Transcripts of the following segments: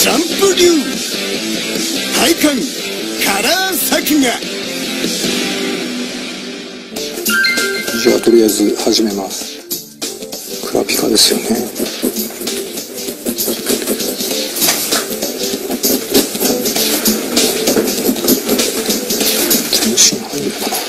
ジャンプ流体感カラー作画。じゃあとりあえず始めます。クラピカですよね。全身入るのかな。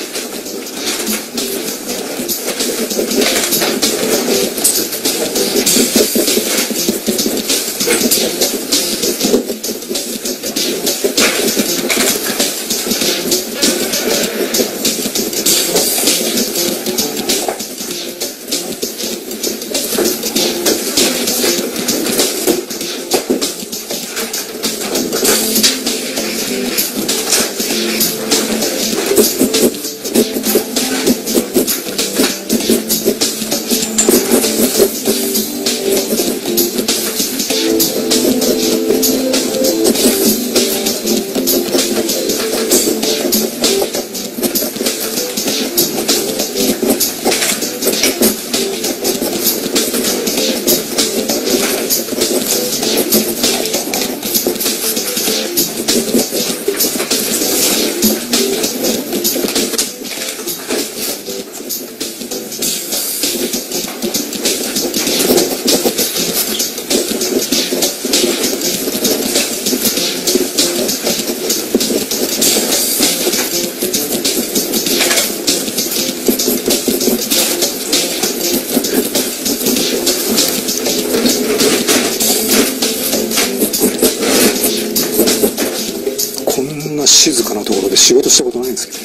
静かなところで仕事したことないんですけど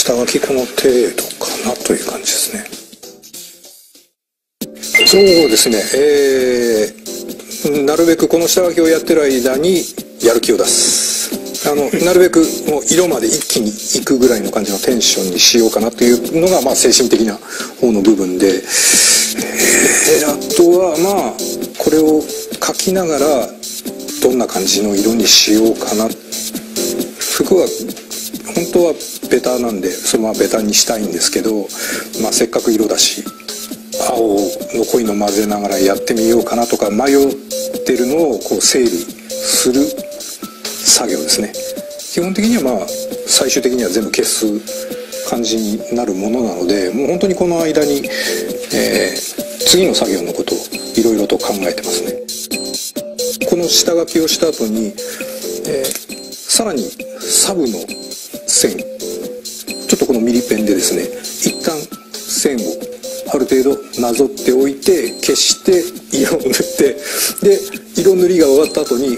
下書きこの程度かなという感じですね。そうですね、なるべくこの下書きをやってる間にやる気を出す。なるべくもう色まで一気にいくぐらいの感じのテンションにしようかなというのが、まあ、精神的な方の部分で、あとはまあこれを描きながらどんな感じの色にしようかな。服は本当はベタなんでそのままベタにしたいんですけど、まあ、せっかく色だし青の濃いの混ぜながらやってみようかなとか迷ってるのをこう整理する作業ですね。基本的にはまあ最終的には全部消す感じになるものなので、もう本当にこの間に、次の作業のことをいろいろと考えてますね。この下書きをした後に、さらにサブの線ちょっとこのミリペンでですね一旦線をある程度なぞっておいて消して色を塗ってで色塗りが終わった後に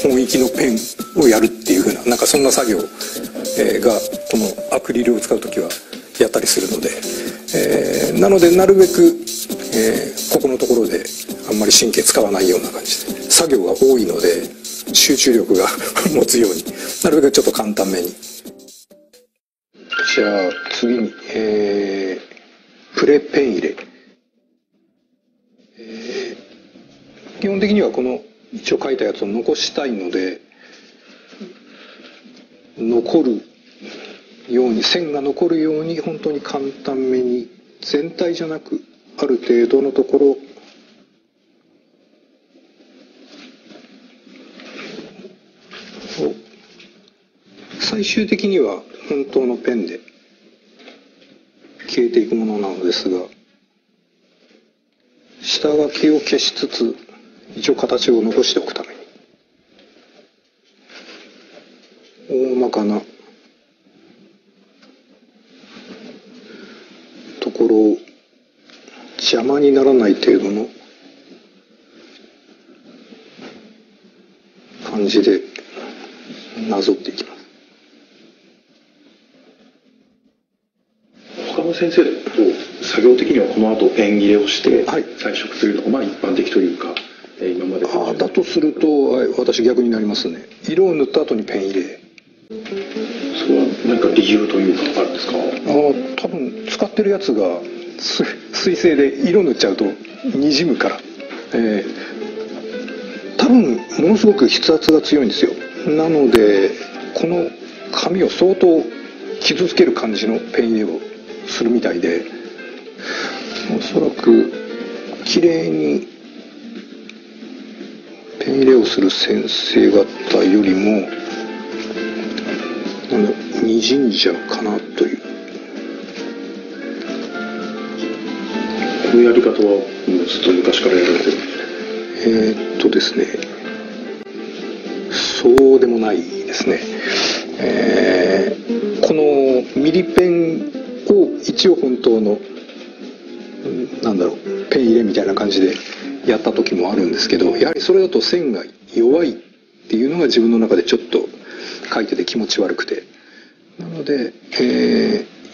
本域のペンをやるっていう風ななんかそんな作業、がこのアクリルを使う時はやったりするので、なのでなるべく、ここのところであんまり神経使わないような感じで作業が多いので集中力が持つようになるべくちょっと簡単めに。じゃあ次に、プレペン入れ、基本的にはこの一応書いたやつを残したいので残るように線が残るように本当に簡単めに全体じゃなくある程度のところを最終的には本当のペンで消えていくものなのですが、下書きを消しつつ一応形を残しておくために大まかなところを邪魔にならない程度の感じでなぞっていきます。他の先生だと作業的にはこの後ペン入れをしてはい彩色するのがまあ一般的というか、今までだとすると、はい、私逆になりますね。色を塗った後にペン入れ。それは何か理由というかあるんですか？多分使ってるやつが水性で色塗っちゃうとにじむから、多分ものすごく筆圧が強いんですよ。なのでこの紙を相当傷つける感じのペン入れをするみたいで、おそらく綺麗にペン入れをする先生方よりもにじんじゃうかなという。このやり方はもうずっと昔からやられてるんですね、そうでもないですね。このミリペンを一応本当のペン入れみたいな感じでやった時もあるんですけど、やはりそれだと線が弱いっていうのが自分の中でちょっと書いてて気持ち悪くて、なので、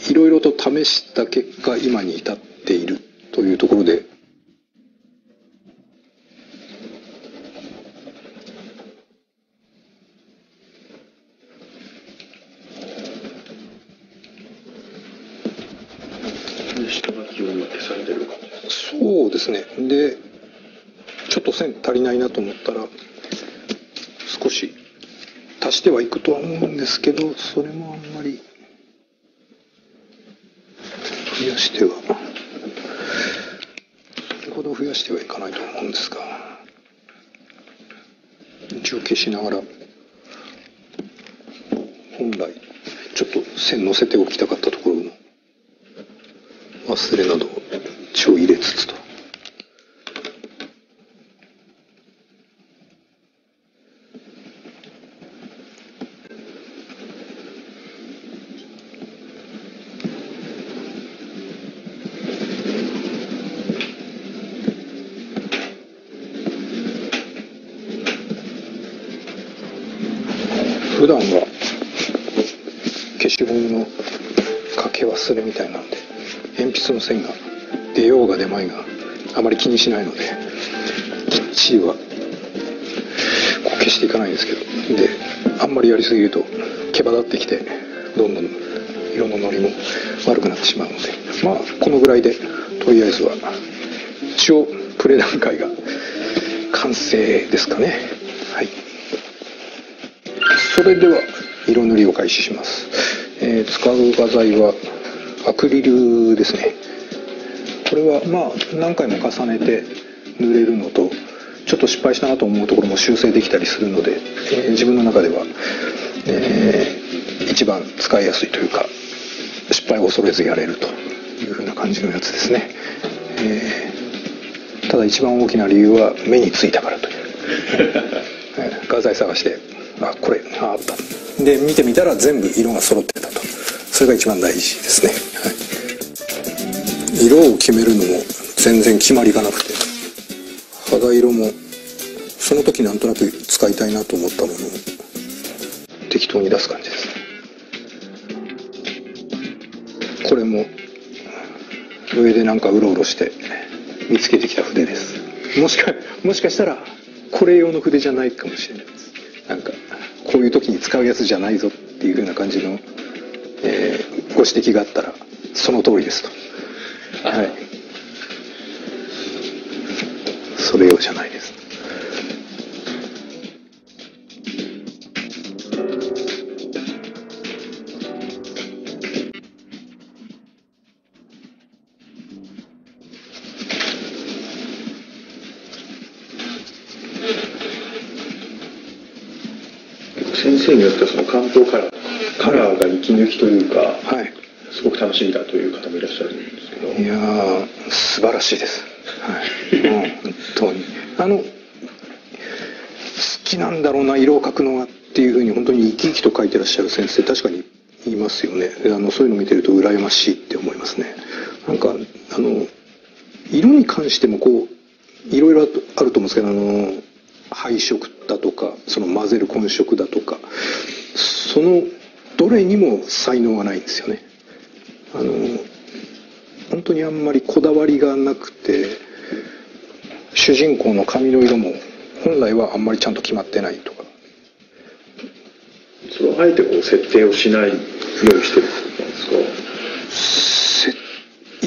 いろいろと試した結果今に至っているというところで、下書きを今消されてる感じですか？そうですね。でちょっと線足りないなと思ったら少し足してはいくとは思うんですけど、それもあんまり増やしてはそれほど増やしてはいかないと思うんですが、一応消しながら本来ちょっと線乗せておきたかったところの忘れなどを一応入れつつと。普段は消しゴムのけ忘れみたいなんで、鉛筆の線が出ようが出まいがあまり気にしないので、きっちりはこう消していかないんですけど、であんまりやりすぎると毛羽立ってきてどんどん色ののりも悪くなってしまうので、まあこのぐらいでとりあえずは一応プレ段階が完成ですかね。はい、それでは色塗りを開始します。使う画材はアクリルですね。これはまあ何回も重ねて塗れるのと、ちょっと失敗したなと思うところも修正できたりするので、自分の中では、一番使いやすいというか、失敗を恐れずやれるというふうな感じのやつですね。ただ一番大きな理由は目についたからという画材探して、これあったで見てみたら全部色が揃ってたと。それが一番大事ですね。はい、色を決めるのも全然決まりがなくて、肌色もその時なんとなく使いたいなと思ったものを適当に出す感じですね。これも上でなんかうろうろして見つけてきた筆です。もしかしたらこれ用の筆じゃないかもしれないです。なんかこういう時に使うやつじゃないぞっていう風な感じの、ご指摘があったらその通りですと。はい、それ用じゃないです。先生によってはその関東カラーが息抜きというか、はい、すごく楽しみだという方もいらっしゃるんですけど。いやー素晴らしいです。はい、本当に好きなんだろうな、色を描くのがっていうふうに本当に生き生きと描いてらっしゃる先生確かにいますよね。そういうのを見てると羨ましいって思いますね。なんか色に関してもこういろいろあると思うんですけど、配色だとかその混ぜる混色だとか、そのどれにも才能がないんですよね。本当にあんまりこだわりがなくて、主人公の髪の色も本来はあんまりちゃんと決まってないとか。それをあえてこう設定をしないようにしてるってことなんですか？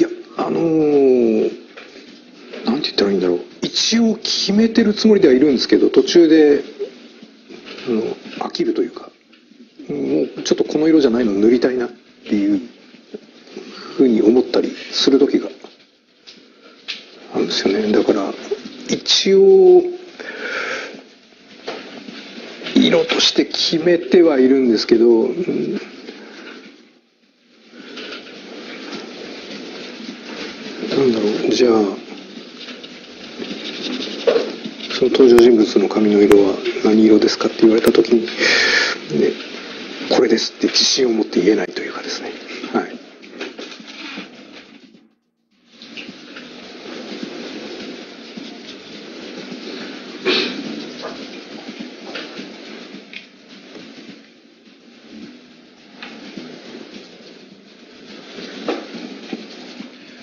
いやなんて言ったらいいんだろう。一応決めてるつもりではいるんですけど、途中で飽きるというか、もうちょっとこの色じゃないの塗りたいなっていうふうに思ったりする時があるんですよね。だから一応色として決めてはいるんですけど、なんだろう、じゃあその登場人物の髪の色は何色ですかって言われた時に、これですって自信を持って言えないというかですね。はい、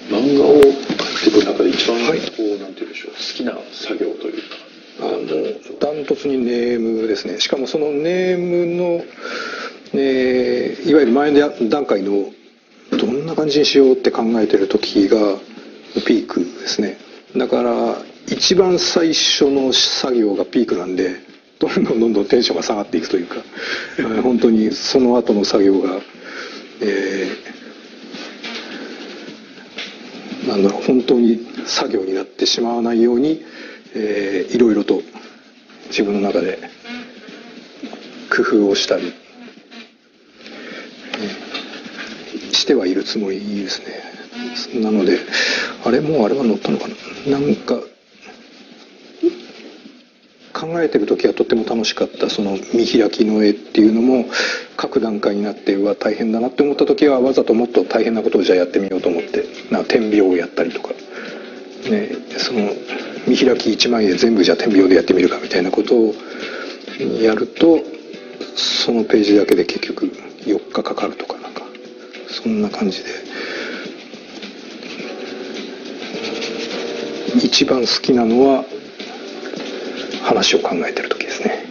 漫画を描いていく中で一番こう、なんて言うんでしょう、好きな作業というか。ダントツにネームですね。しかもそのネームの、いわゆる前段階のどんな感じにしようって考えてる時がピークですね。だから一番最初の作業がピークなんで、どんどんテンションが下がっていくというか本当にその後の作業が、なんだろう、本当に作業になってしまわないように、いろいろと自分の中で工夫をしたり、してはいるつもりですね。なのであれは載ったのかな。なんか考えてる時はとっても楽しかったその見開きの絵っていうのも、各段階になって大変だなって思った時はわざともっと大変なことをじゃあやってみようと思って点描をやったりとか、その見開き1枚で全部じゃあ点描でやってみるかみたいなことをやると、そのページだけで結局4日かかるとか、なんかそんな感じで一番好きなのは話を考えてる時ですね。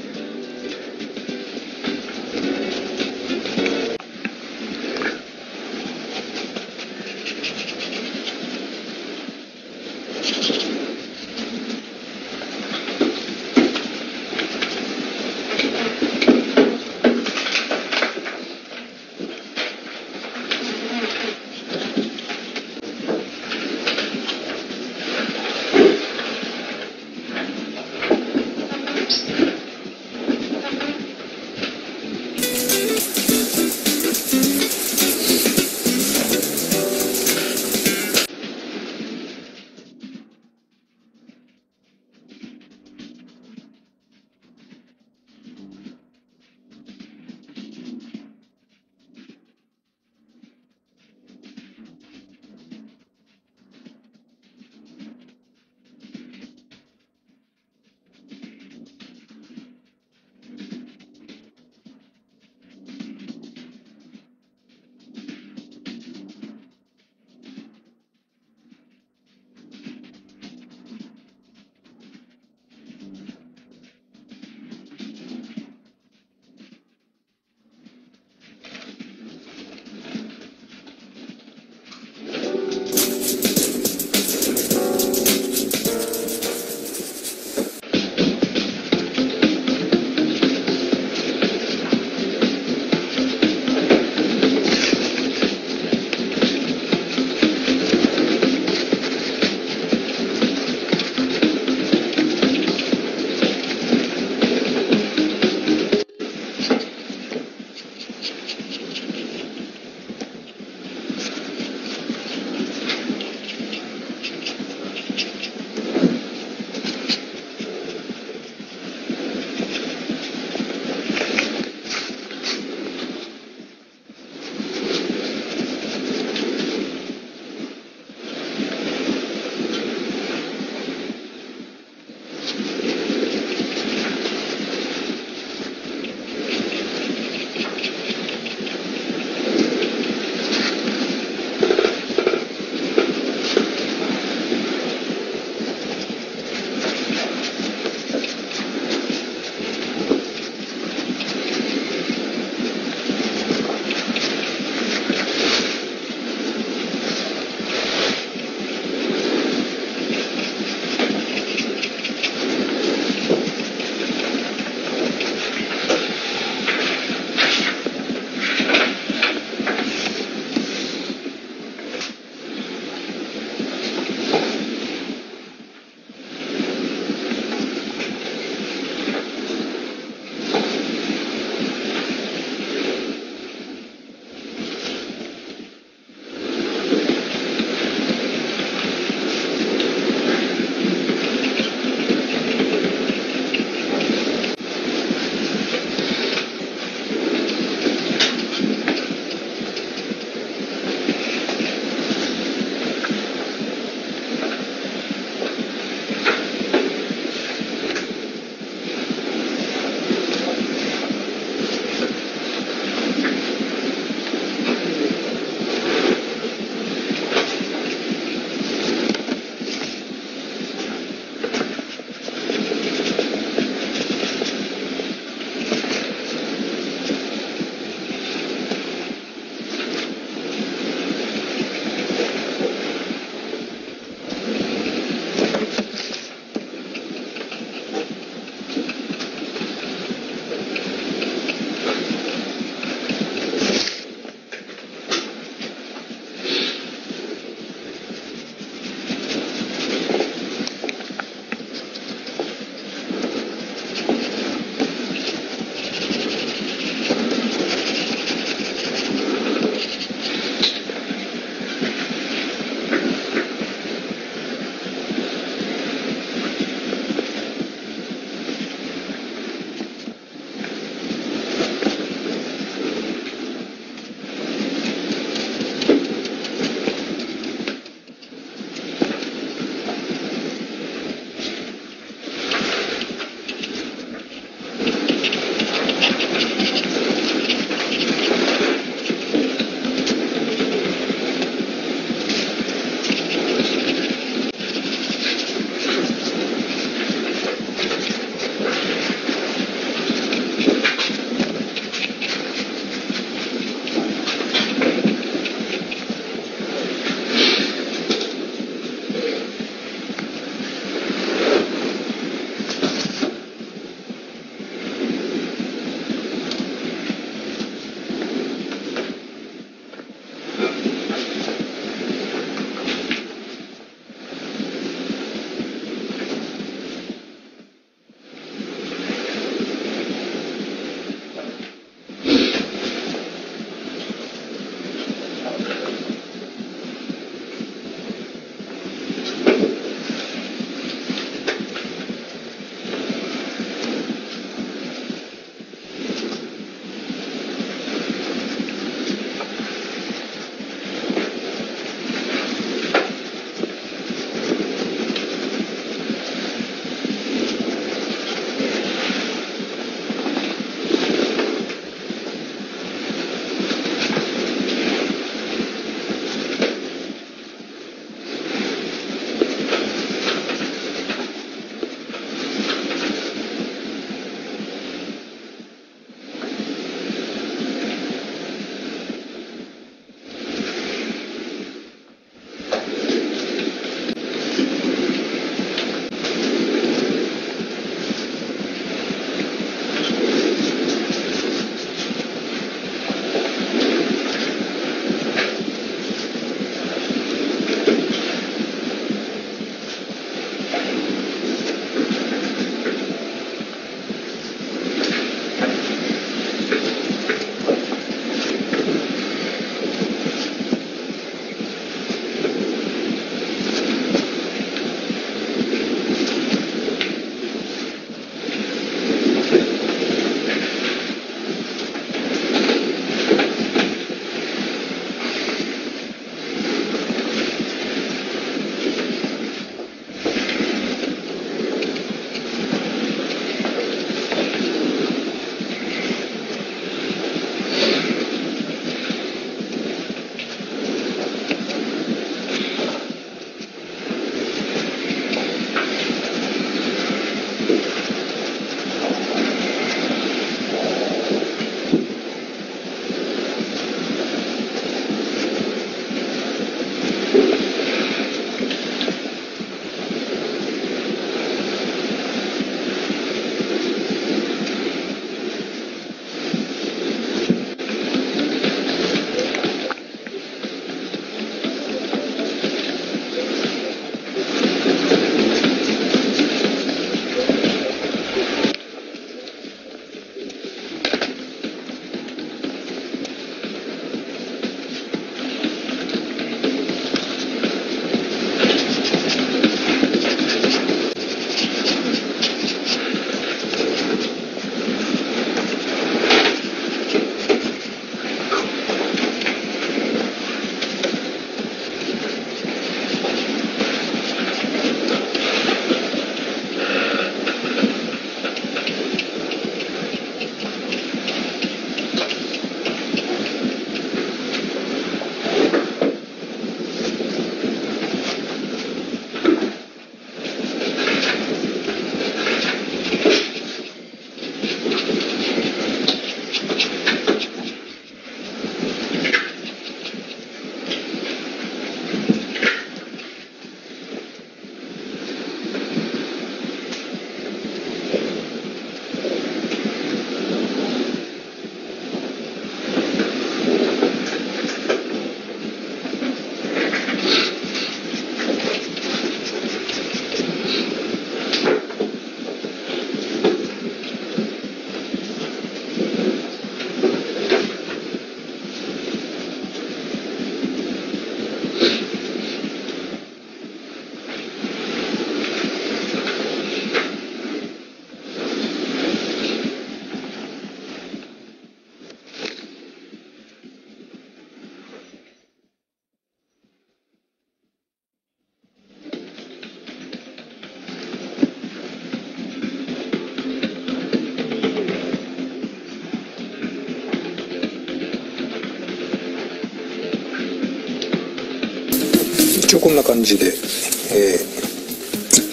一応こんな感じで、一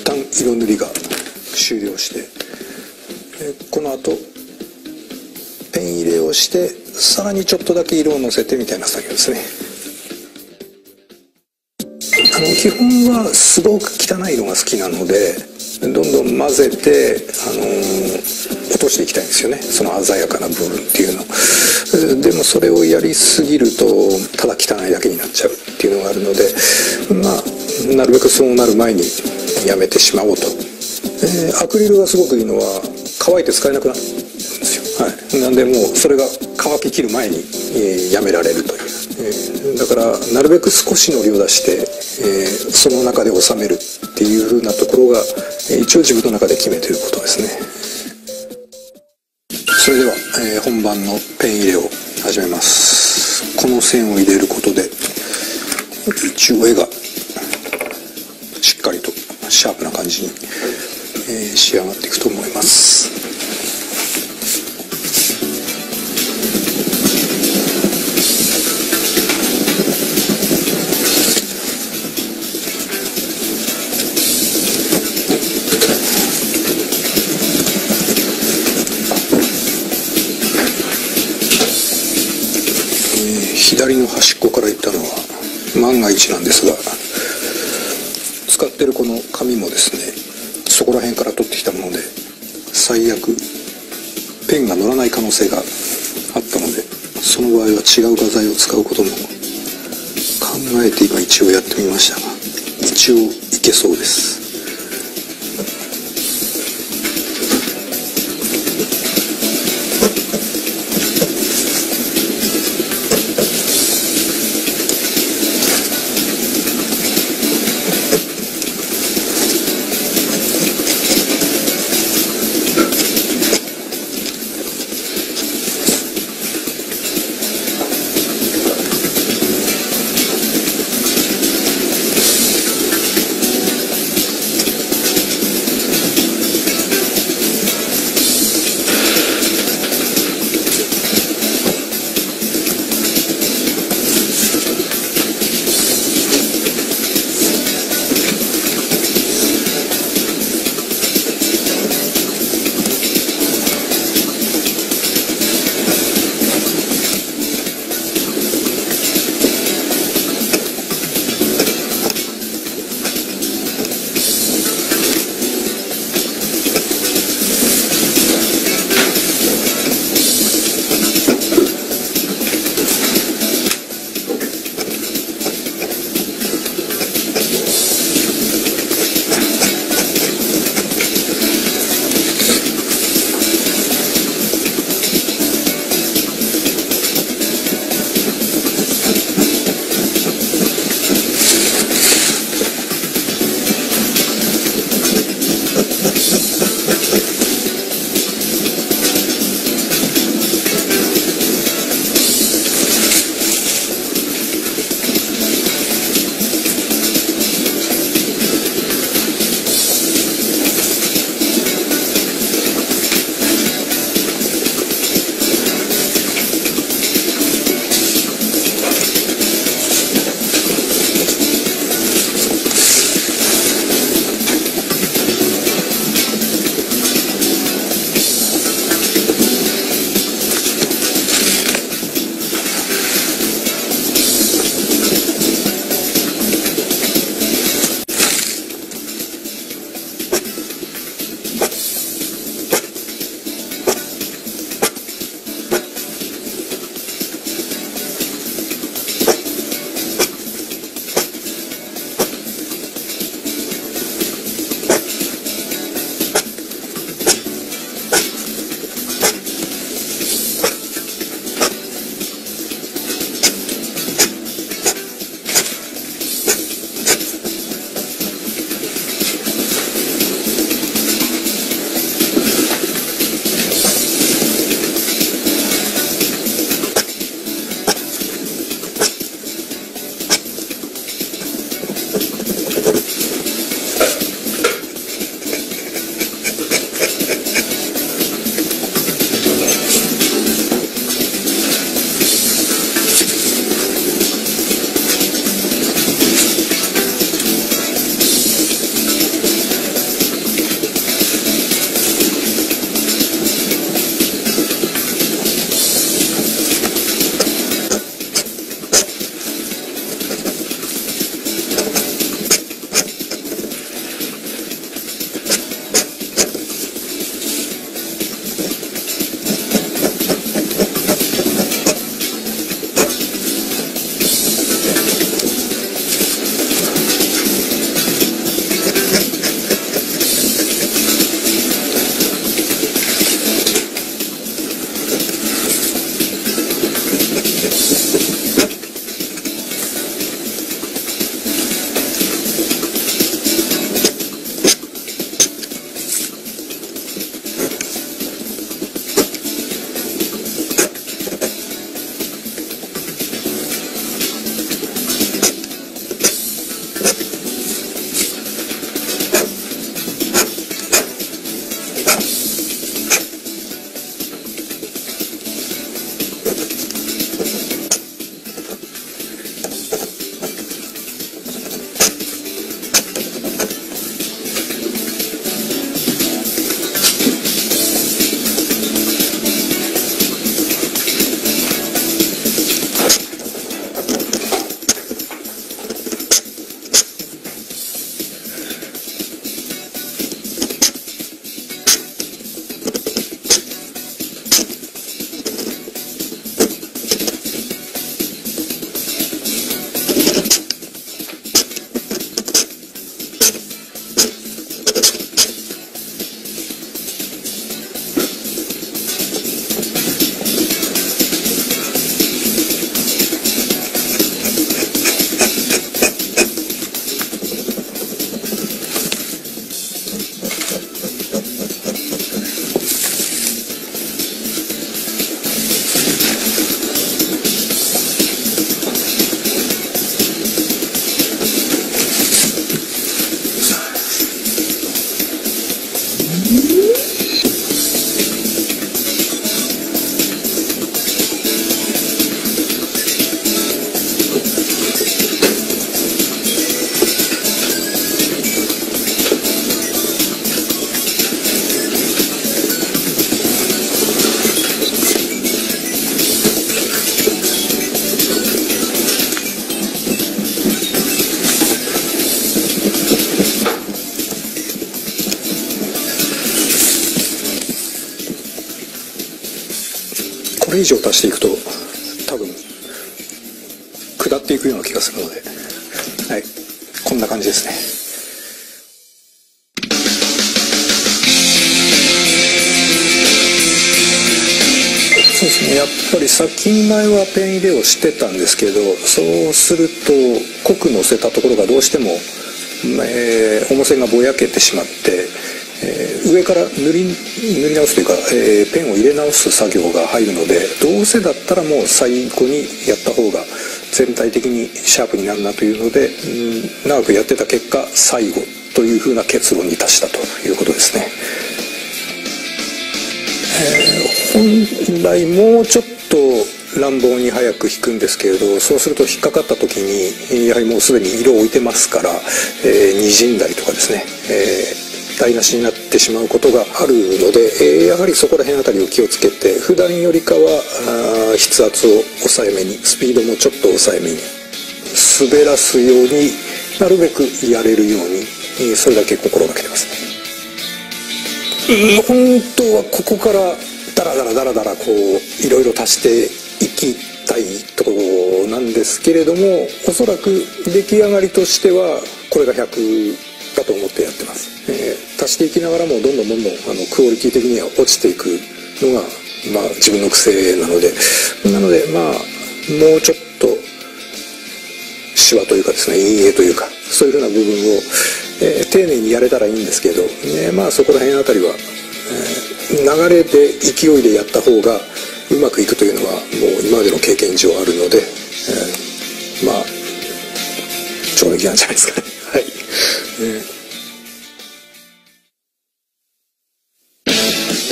旦色塗りが終了して、この後ペン入れをしてさらにちょっとだけ色をのせてみたいな作業ですね。基本はすごく汚い色が好きなので、どんどん混ぜて、落としていきたいんですよね、その鮮やかな部分っていうの。でもそれをやりすぎるとただ汚いだけになっちゃうっていうのがあるので、なるべくそうなる前にやめてしまおうと。アクリルがすごくいいのは乾いて使えなくなるんですよ。はい、なんでもうそれが乾ききる前に、やめられるという。だからなるべく少しの量出して、その中で収めるっていう風なところが一応自分の中で決めていることですね。それでは、本番のペン入れを始めます。この線を入れることで一応絵がしっかりとシャープな感じに、仕上がっていくと思います。左の端っこからいったのは万が一なんですが、使ってるこの紙もですね、そこら辺から取ってきたもので、最悪ペンが乗らない可能性があったので、その場合は違う画材を使うことも考えて今一応やってみましたが、一応いけそうです。これ以上足していくと多分下っていくような気がするので、はい、こんな感じですね。そうですね、やっぱり先に前はペン入れをしてたんですけど、そうすると濃くのせたところがどうしても、重線がぼやけてしまって、上から塗り直すというか、ペンを入れ直す作業が入るので、どうせだったらもう最後にやった方が全体的にシャープになるなというので、長くやってた結果最後というふうな結論に達したということですね。本来もうちょっと乱暴に早く引くんですけれど、そうすると引っかかった時にやはりもうすでに色を置いてますから、にじんだりとかですね、台無しになってしまうことがあるので、やはりそこら辺あたりを気をつけて、普段よりかは筆圧を抑えめに、スピードもちょっと抑えめに滑らすようになるべくやれるように、それだけ心がけてますね。本当はここからダラダラこういろいろ足していきたいところなんですけれども、おそらく出来上がりとしてはこれが100だと思ってやってます。足していきながらもどんどんクオリティ的には落ちていくのが、自分の癖なので、もうちょっとシワというかですね、陰影というかそういうふうな部分を、丁寧にやれたらいいんですけど、そこら辺あたりは、流れで勢いでやった方がうまくいくというのはもう今までの経験上あるので、上出来なんじゃないですかね。はい。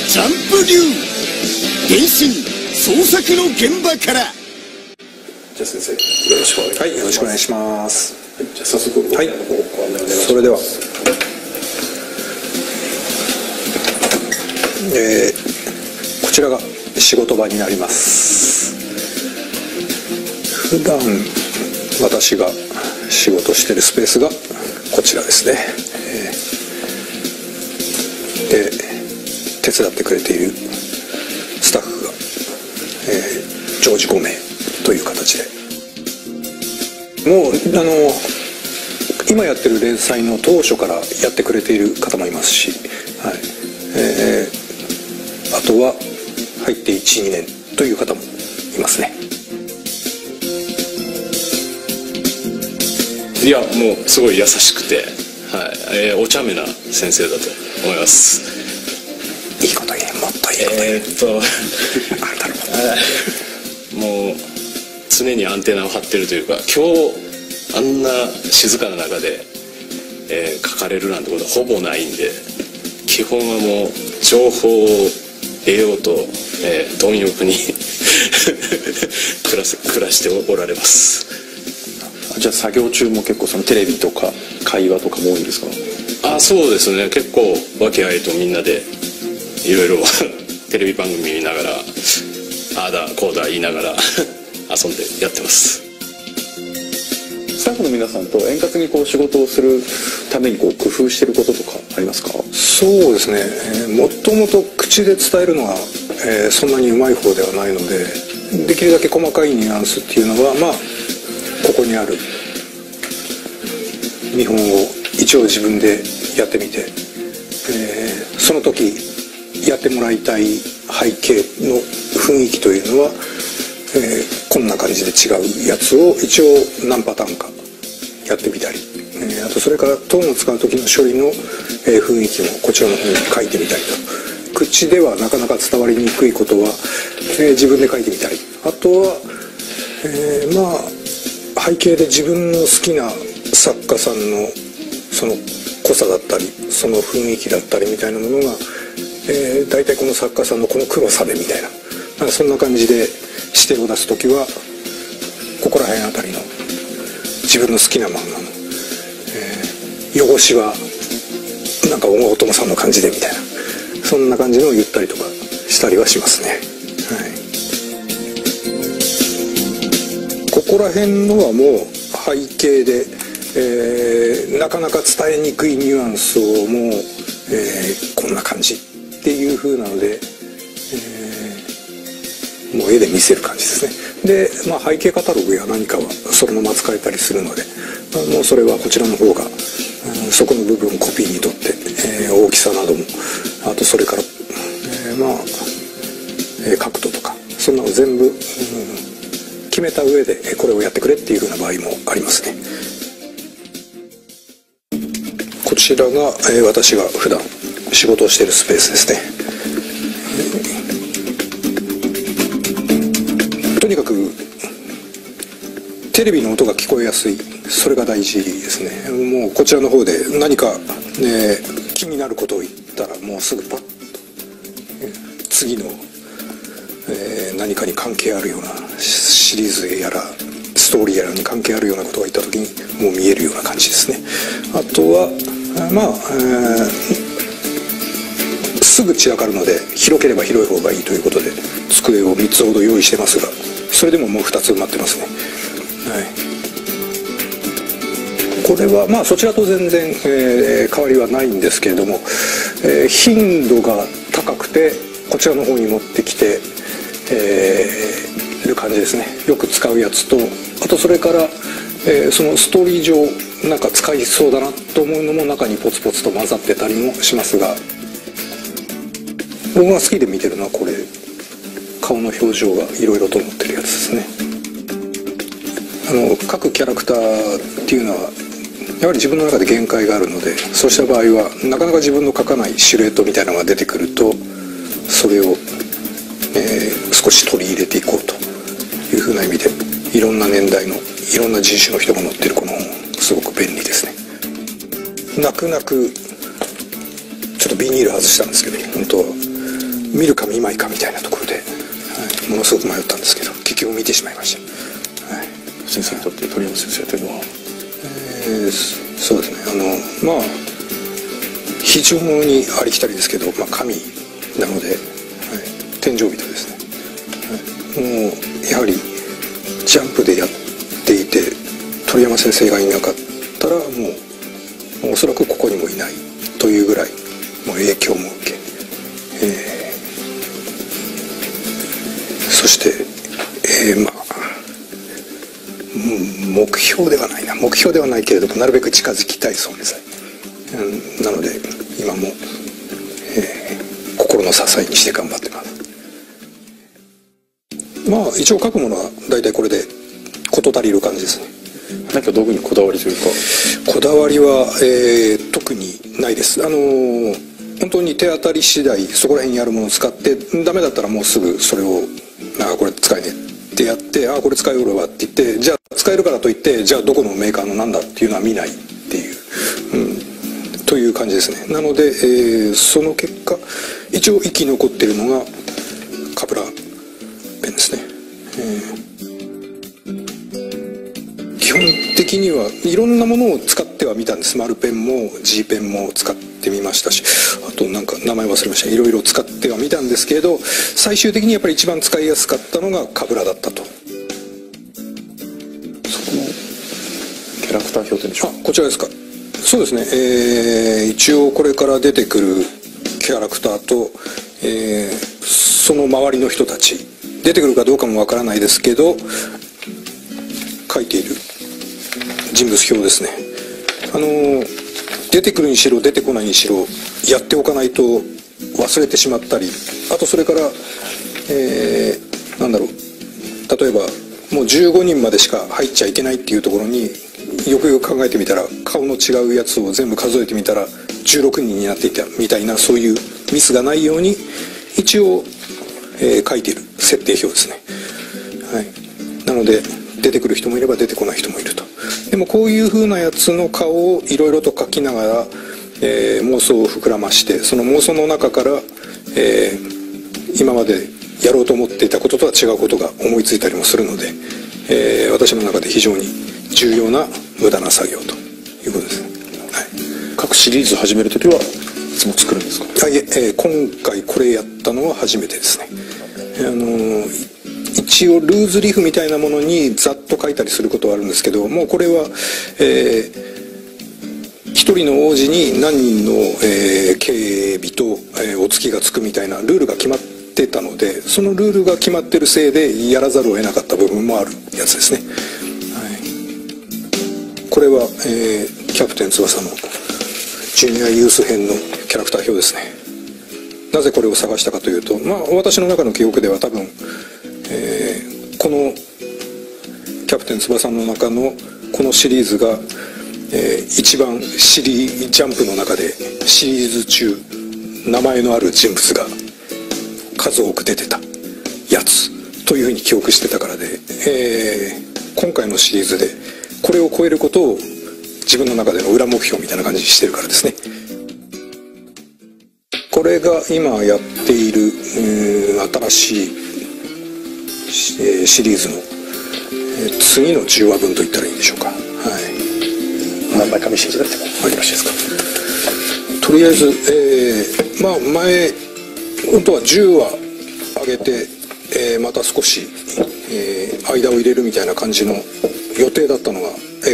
ジャンプ流原神創作の現場から。じゃあ先生、よろしくお願いします。はい、よろしくお願いします。じゃあ早速ご案内の方ご案内お願いします。それでは、こちらが仕事場になります。普段私が仕事してるスペースがこちらですね。で、手伝ってくれているスタッフが、常時5名という形で、もう今やってる連載の当初からやってくれている方もいますし、はい、あとは入って 1,2 年という方もいますね。いやもうすごい優しくて、はいお茶目な先生だと思います。いいこと言え、もっといいこと言え。もう常にアンテナを張ってるというか、今日あんな静かな中で、書かれるなんてことはほぼないんで、基本はもう情報を得ようと、貪欲に暮らしておられます。じゃあ作業中も結構そのテレビとか会話とかも多いんですか？そうですね、結構和気あいとみんなでいろいろテレビ番組見ながらああだこうだ言いながら遊んでやってます。スタッフの皆さんと円滑にこう仕事をするためにこう工夫してることとかありますか？そうですね、もともと口で伝えるのは、そんなにうまい方ではないので、できるだけ細かいニュアンスっていうのはここにある見本を一応自分でやってみて、その時やってもらいたい背景の雰囲気というのは、こんな感じで違うやつを一応何パターンかやってみたり、あとそれからトーンを使う時の処理の、雰囲気もこちらの方に書いてみたりと、口ではなかなか伝わりにくいことは、自分で書いてみたり、あとは、背景で自分の好きな作家さんのその濃さだったりその雰囲気だったりみたいなものが、大体この作家さんのこの黒さでみたいな、そんな感じで指定を出す時はここら辺あたりの自分の好きな漫画の、汚しはなんか小友さんの感じでみたいな、そんな感じのを言ったりとかしたりはしますね。はい、ここら辺のはもう背景で、なかなか伝えにくいニュアンスをもう、こんな感じっていう風なので、もう絵で見せる感じですね。で、背景カタログや何かはそのまま使えたりするので、もうそれはこちらの方が、そこの部分をコピーにとって、大きさなども、あとそれから、角度とかそんなの全部、決めた上でこれをやってくれっていう風な場合もありますね。こちらが、私が普段仕事をしているスペースですね。とにかくテレビの音が聞こえやすい、それが大事ですね。もうこちらの方で何か、気になることを言ったらもうすぐパッと、次の、何かに関係あるようなシリーズやらストーリーやらに関係あるようなことが言った時にもう見えるような感じですね。あとはすぐ散らかるので広ければ広い方がいいということで机を3つほど用意してますが、それでももう2つ埋まってますね。はい、これはそちらと全然、変わりはないんですけれども、頻度が高くてこちらの方に持ってきて、る感じですね。よく使うやつと、あとそれから、そのストーリー上なんか使いそうだなと思うのも中にポツポツと混ざってたりもしますが、僕が好きで見てるのはこれ、顔の表情がいろいろと載ってるやつですね。各キャラクターっていうのはやはり自分の中で限界があるので、そうした場合はなかなか自分の描かないシルエットみたいなのが出てくると、それを、少し取り入れていこうというふうな意味で、いろんな年代のいろんな人種の人が載ってるこの本、すごく便利ですね。泣く泣くちょっとビニール外したんですけど、本当は見るか見まいかみたいなところで、はい、ものすごく迷ったんですけど結局見てしまいました。はい、先生にとって鳥山先生というのは、そうですね、非常にありきたりですけど、神なので、はい、天井人ですね。はい、もうやはりジャンプでやっていて鳥山先生がいなかったらもうおそらくここにもいないというぐらいもう影響も受け、そして、目標ではないけれどもなるべく近づきたい存在、なので今も、心の支えにして頑張ってます。一応書くものは大体これで事足りる感じですね。何か道具にこだわりというか。こだわりは、特にないです。本当に手当たり次第そこら辺にあるものを使って、ダメだったらもうすぐそれをこれ使えねえってやって、これ使えるわって言って、じゃあ使えるからといってじゃあどこのメーカーのなんだっていうのは見ないっていう、という感じですね。なので、その結果一応生き残っているのがカプラーペンですね。基本的にはいろんなものを使ってはみたんです。丸ペンも G ペンも使ってみましたし、あとなんか名前忘れました。いろいろ使ってはみたんですけれど、最終的にやっぱり一番使いやすかったのがカブラだったと。そこのキャラクター表っていうんでしょうか。こちらですか。そうですね、一応これから出てくるキャラクターと、その周りの人たち出てくるかどうかもわからないですけど書いている人物表ですね。出てくるにしろ出てこないにしろやっておかないと忘れてしまったり、あとそれから、なんだろう、例えばもう15人までしか入っちゃいけないっていうところによくよく考えてみたら顔の違うやつを全部数えてみたら16人になっていたみたいな、そういうミスがないように一応、書いている設定表ですね。はい、なので出てくる人もいれば出てこない人もいると。でもこういう風なやつの顔をいろいろと描きながら、妄想を膨らまして、その妄想の中から、今までやろうと思っていたこととは違うことが思いついたりもするので、私の中で非常に重要な無駄な作業ということですね。はい、各シリーズ始めるときはいつも作るんですか。いえ、今回これやったのは初めてですね。一応ルーズリーフみたいなものにざっと書いたりすることはあるんですけど、もうこれは、一人の王子に何人の、警備と、お付きがつくみたいなルールが決まってたので、そのルールが決まってるせいでやらざるを得なかった部分もあるやつですね。はい、これは、キャプテン翼のジュニアユース編のキャラクター表ですね。なぜこれを探したかというと、私の中の記憶では多分、このキャプテン翼の中のこのシリーズが、一番ジャンプの中でシリーズ中名前のある人物が数多く出てたやつというふうに記憶してたからで、今回のシリーズでこれを超えることを自分の中での裏目標みたいな感じにしてるからですね。これが今やっている新しいシリーズの次の10話分といったらいいんでしょうか。はい、何枚か見せていただいてもよろしいですか。とりあえず、前本当は10話上げて、また少し、間を入れるみたいな感じの予定だったのが、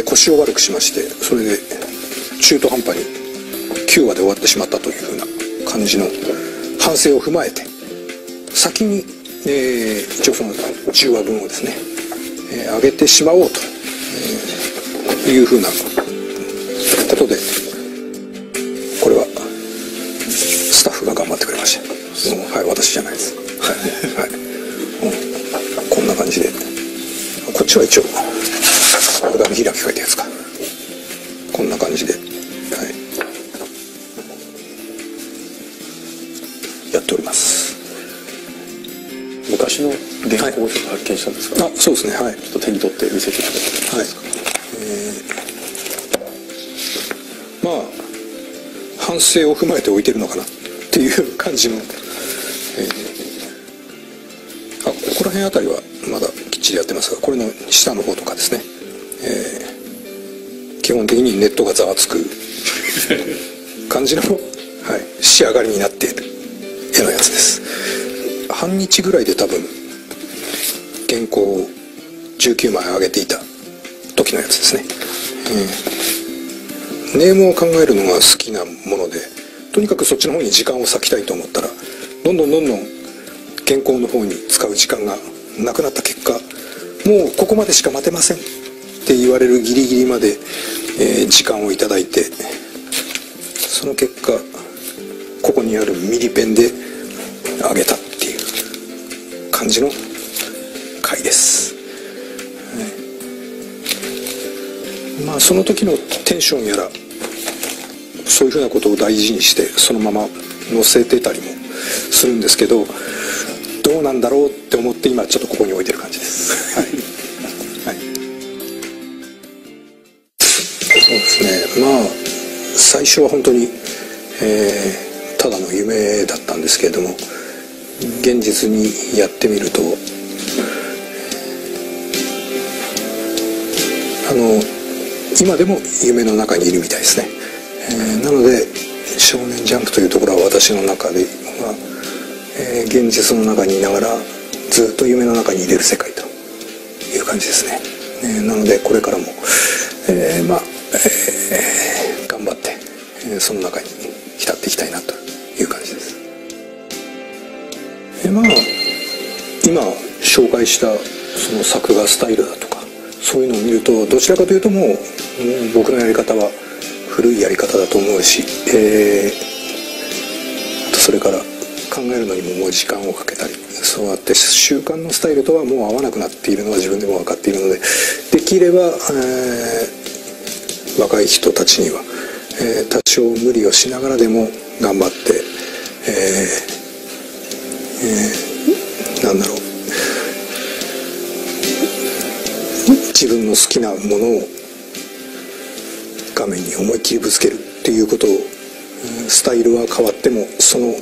腰を悪くしまして、それで中途半端に9話で終わってしまったというふうな感じの反省を踏まえて、先に、一応その10話分をですね、上げてしまおうと、いうふうなことで、これはスタッフが頑張ってくれました。はい、私じゃないです。はい、はい、こんな感じで、こっちは一応裏見開き書いたやつか。こんな感じで、はい、やっております。昔の原稿を発見したんですか。そうですね。はい。ちょっと手に取って見せていただいていいですか。はい。反省を踏まえておいてるのかなっていう感じの、ここら辺あたりはまだきっちりやってますが、これの下の方とかですね、基本的にネットがざわつく感じの、はい、仕上がりになっている絵のやつです。半日ぐらいで多分原稿を19枚上げていた時のやつですね。ネームを考えるのが好きなもので、とにかくそっちの方に時間を割きたいと思ったら、どんどん原稿の方に使う時間がなくなった結果、もうここまでしか待てませんって言われるギリギリまで、時間をいただいて、その結果ここにあるミリペンで上げたっていう感じの回です。まあその時のテンションやらそういうふうなことを大事にしてそのまま載せてたりもするんですけど、どうなんだろうって思って今ちょっとここに置いてる感じです。はい、はい、そうですね。まあ最初は本当に、ただの夢だったんですけれども、現実にやってみると今でも夢の中にいるみたいですね。なので「少年ジャンプ」というところは私の中では、現実の中にいながらずっと夢の中に入れる世界という感じですね。なのでこれからも、まあ、頑張って、その中に浸っていきたいなという感じです。まあ今紹介したその作画スタイルだとかそういうのを見ると、どちらかというともう僕のやり方は古いやり方だと思うし、あとそれから考えるのにももう時間をかけたり、そうやって習慣のスタイルとはもう合わなくなっているのは自分でも分かっているので、できれば、若い人たちには、多少無理をしながらでも頑張って、なんだろう、自分の好きなものを画面に思いっきりぶつけるっていうことを、スタイルは変わってもその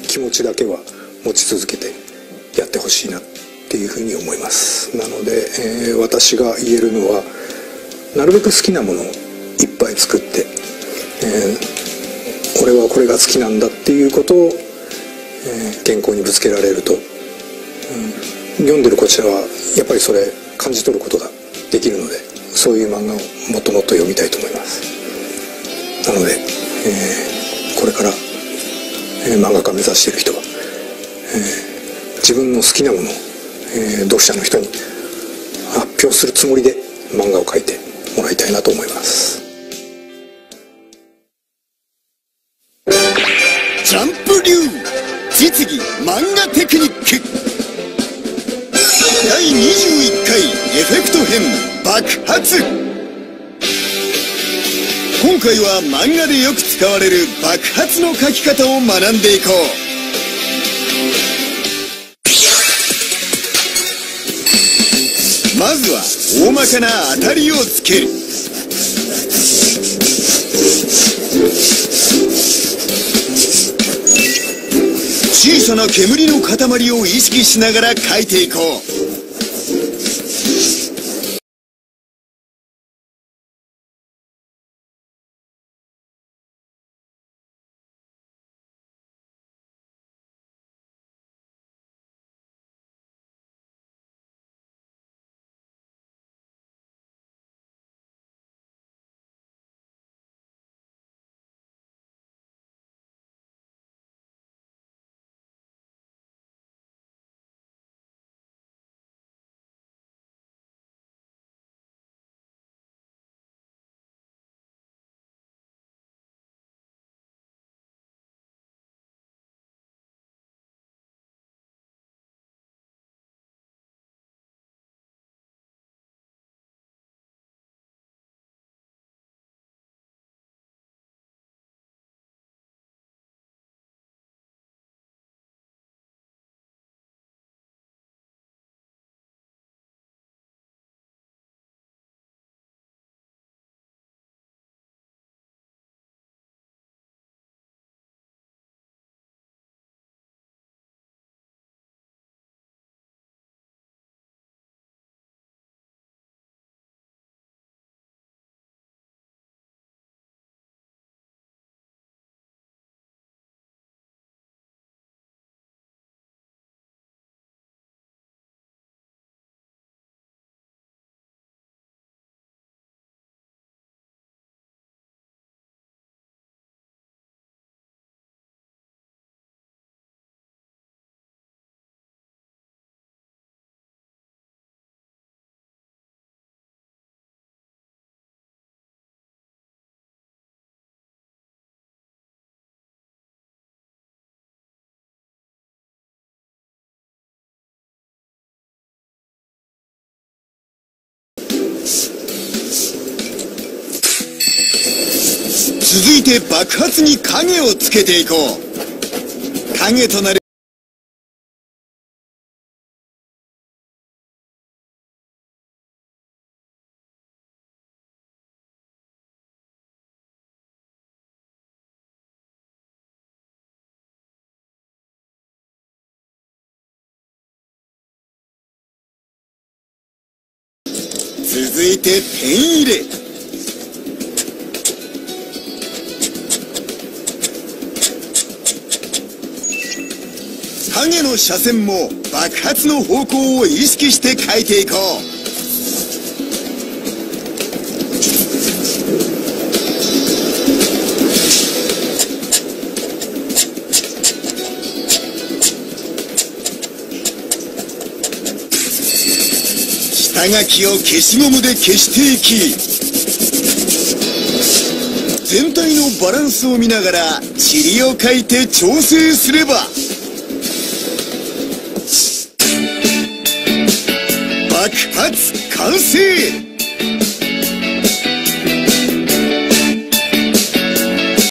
気持ちだけは持ち続けてやってほしいなっていうふうに思います。なので、私が言えるのはなるべく好きなものをいっぱい作って、俺はこれが好きなんだっていうことを、原稿にぶつけられると、読んでるこちらはやっぱりそれ感じ取ることができるので、そういう漫画をもっともっと読みたいと思います。なので、これから、漫画家目指している人は、自分の好きなものを、読者の人に発表するつもりで漫画を描いてもらいたいなと思います。ジャンプ流実技漫画テクニック第21回エフェクト編爆発。今回は漫画でよく使われる爆発の描き方を学んでいこう。まずは大まかな当たりをつける。小さな煙の塊を意識しながら描いていこう。続いて爆発に影をつけていこう。影となる続いてペン入れ。影の斜線も爆発の方向を意識して描いていこう。下書きを消しゴムで消していき、全体のバランスを見ながら塵を描いて調整すれば爆発完成。